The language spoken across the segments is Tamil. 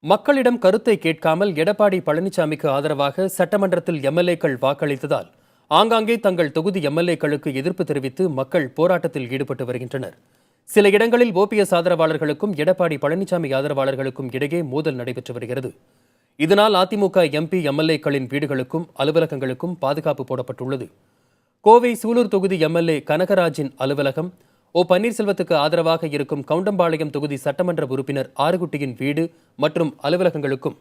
மக்களிடம் கருத்தை கேட்காமல் எடப்பாடி பழனிசாமிக்கு ஆதரவாக சட்டமன்றத்தில் எம்எல்ஏக்கள் வாக்களித்ததால் ஆங்காங்கே தங்கள் தொகுதி எம்எல்ஏக்களுக்கு எதிர்ப்பு தெரிவித்து மக்கள் போராட்டத்தில் ஈடுபட்டு வருகின்றனர். சில இடங்களில் ஓபிஎஸ் ஆதரவாளர்களுக்கும் எடப்பாடி பழனிசாமி ஆதரவாளர்களுக்கும் இடையே மோதல் நடைபெற்று வருகிறது. இதனால் அதிமுக எம்பி எம்எல்ஏக்களின் வீடுகளுக்கும் அலுவலகங்களுக்கும் பாதுகாப்பு போடப்பட்டுள்ளது. கோவை சூலூர் தொகுதி எம்எல்ஏ கனகராஜின் அலுவலகம், ஓ பன்னீர்செல்வத்துக்கு ஆதரவாக இருக்கும் கவுண்டம்பாளையம் தொகுதி சட்டமன்ற உறுப்பினர் ஆறுகுட்டியின் வீடு மற்றும் அலுவலகங்களுக்கும்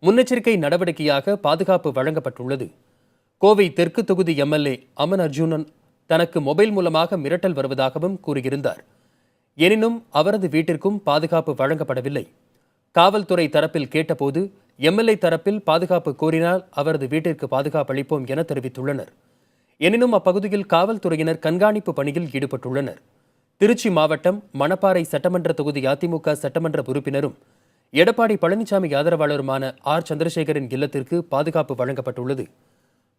முன்னெச்சரிக்கை நடவடிக்கையாக பாதுகாப்பு வழங்கப்பட்டுள்ளது. கோவை தெற்கு தொகுதி எம்எல்ஏ அமன் அர்ஜுனன் தனக்கு மொபைல் மூலமாக மிரட்டல் வருவதாகவும் கூறியிருந்தார். எனினும் அவரது வீட்டிற்கும் பாதுகாப்பு வழங்கப்படவில்லை. காவல்துறை தரப்பில் கேட்டபோது எம்எல்ஏ தரப்பில் பாதுகாப்பு கோரினால் அவரது வீட்டிற்கு பாதுகாப்பு அளிப்போம் என தெரிவித்துள்ளனர். எனினும் அப்பகுதியில் காவல்துறையினர் கண்காணிப்பு பணியில் ஈடுபட்டுள்ளனர். திருச்சி மாவட்டம் மணப்பாறை சட்டமன்ற தொகுதி அதிமுக சட்டமன்ற உறுப்பினரும் எடப்பாடி பழனிசாமி ஆதரவாளருமான ஆர் சந்திரசேகரின் இல்லத்திற்கு பாதுகாப்பு வழங்கப்பட்டுள்ளது.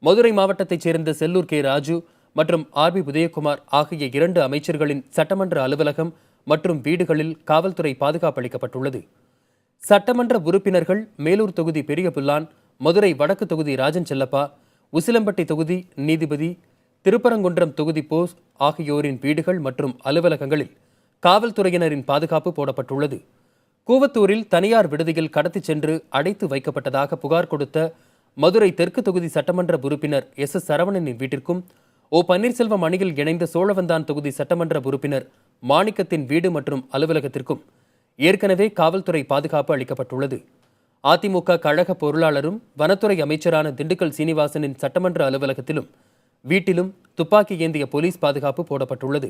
மதுரை மாவட்டத்தைச் சேர்ந்த செல்லூர் கே ராஜு மற்றும் ஆர்பி உதயகுமார் ஆகிய 2 அமைச்சர்களின் சட்டமன்ற அலுவலகம் மற்றும் வீடுகளில் காவல்துறை பாதுகாப்பு அளிக்கப்பட்டுள்ளது. சட்டமன்ற உறுப்பினர்கள் மேலூர் தொகுதி பெரிய புல்லான், மதுரை வடக்கு தொகுதி ராஜன் செல்லப்பா, உசிலம்பட்டி தொகுதி நீதிபதி, திருப்பரங்குன்றம் தொகுதி போஸ் ஆகியோரின் வீடுகள் மற்றும் அலுவலகங்களில் காவல்துறையினரின் பாதுகாப்பு போடப்பட்டுள்ளது. கூவத்தூரில் தனியார் விடுதியில் கடத்திச் சென்று அடைத்து வைக்கப்பட்டதாக புகார் கொடுத்த மதுரை தெற்கு தொகுதி சட்டமன்ற உறுப்பினர் எஸ் சரவணனின் வீட்டிற்கும், ஓ பன்னீர்செல்வம் அணியில் இணைந்த சோழவந்தான் தொகுதி சட்டமன்ற உறுப்பினர் மாணிக்கத்தின் வீடு மற்றும் அலுவலகத்திற்கும் ஏற்கனவே காவல்துறை பாதுகாப்பு அளிக்கப்பட்டுள்ளது. அதிமுக கழக பொருளாளரும் வனத்துறை அமைச்சரான திண்டுக்கல் சீனிவாசனின் சட்டமன்ற அலுவலகத்திலும் வீட்டிலும் துப்பாக்கி ஏந்திய போலீஸ் பாதுகாப்பு போடப்பட்டுள்ளது.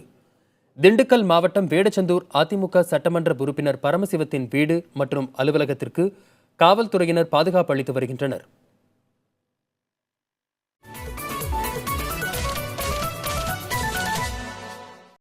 திண்டுக்கல் மாவட்டம் வேடச்சந்தூர் அதிமுக சட்டமன்ற உறுப்பினர் பரமசிவத்தின் வீடு மற்றும் அலுவலகத்திற்கு காவல்துறையினர் பாதுகாப்பு அளித்து வருகின்றனர்.